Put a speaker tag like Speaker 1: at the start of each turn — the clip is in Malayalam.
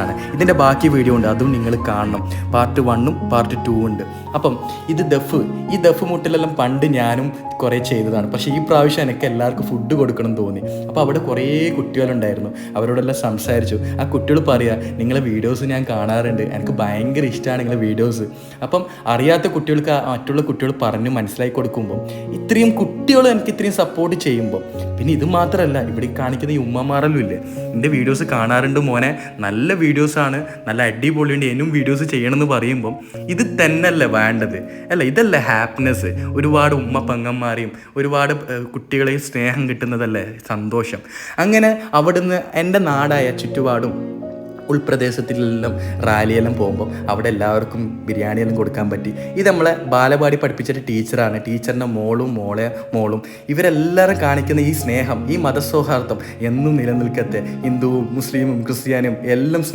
Speaker 1: ആണ്. ഇതിൻ്റെ ബാക്കി വീഡിയോ ഉണ്ട്, അതും നിങ്ങൾ കാണണം. പാർട്ട് 1ഉം പാർട്ട് 2 ഉണ്ട്. അപ്പം ഇത് ഈ ദഫ് മുട്ടിലെല്ലാം പണ്ട് ഞാനും കുറേ ചെയ്തതാണ്. പക്ഷേ ഈ പ്രാവശ്യം എനിക്ക് എല്ലാവർക്കും ഫുഡ് കൊടുക്കണം തോന്നി. അപ്പോൾ അവിടെ കുറേ കുട്ടികളുണ്ടായിരുന്നു. അവരോടെല്ലാം സംസാരിച്ചു. ആ കുട്ടികൾ പറയുക, നിങ്ങളെ വീഡിയോസ് ഞാൻ കാണാറുണ്ട്, എനിക്ക് ഭയങ്കര ഇഷ്ടമാണ് നിങ്ങളെ വീഡിയോസ്. അപ്പം അറിയാത്ത കുട്ടികൾക്ക് മറ്റുള്ള കുട്ടികൾ പറഞ്ഞ് മനസ്സിലാക്കി കൊടുക്കുമ്പം ഇത്രയും കുട്ടികൾ എനിക്ക് ഇത്രയും സപ്പോർട്ട് ചെയ്യുമ്പോൾ, പിന്നെ ഇത് മാത്രമല്ല ഇവിടെ കാണിക്കുന്ന ഈ ഉമ്മമാരെല്ലാം ഇല്ലേ, എൻ്റെ വീഡിയോസ് കാണാറുണ്ട് മോനെ, നല്ല വീഡിയോസാണ്, നല്ല അടിപൊളിയുണ്ട്, എന്നും വീഡിയോസ് ചെയ്യണമെന്ന് പറയുമ്പം ഇത് തന്നെയല്ലേ വേണ്ടത് അല്ല? ഇതല്ലേ ഹാപ്പിനെസ്? ഒരുപാട് ഉമ്മ പെങ്ങന്മാരെയും ഒരുപാട് കുട്ടികളെയും സ്നേഹം കിട്ടുന്നതല്ലേ സന്തോഷം. അങ്ങനെ അവിടുന്ന് എൻ്റെ നാടായ ചുറ്റുപാടും ഉൾപ്രദേശത്തിലെല്ലാം റാലിയെല്ലാം പോകുമ്പോൾ അവിടെ എല്ലാവർക്കും ബിരിയാണിയെല്ലാം കൊടുക്കാൻ പറ്റി. ഇത് നമ്മളെ ബാലപാടി പഠിപ്പിച്ചിട്ട് ടീച്ചറാണ്. ടീച്ചറിൻ്റെ മോളും ഇവരെല്ലാവരും കാണിക്കുന്ന ഈ സ്നേഹം, ഈ മതസൗഹാർദ്ദം എന്നും നിലനിൽക്കട്ടെ. ഹിന്ദുവും മുസ്ലിമും ക്രിസ്ത്യാനിയും എല്ലാം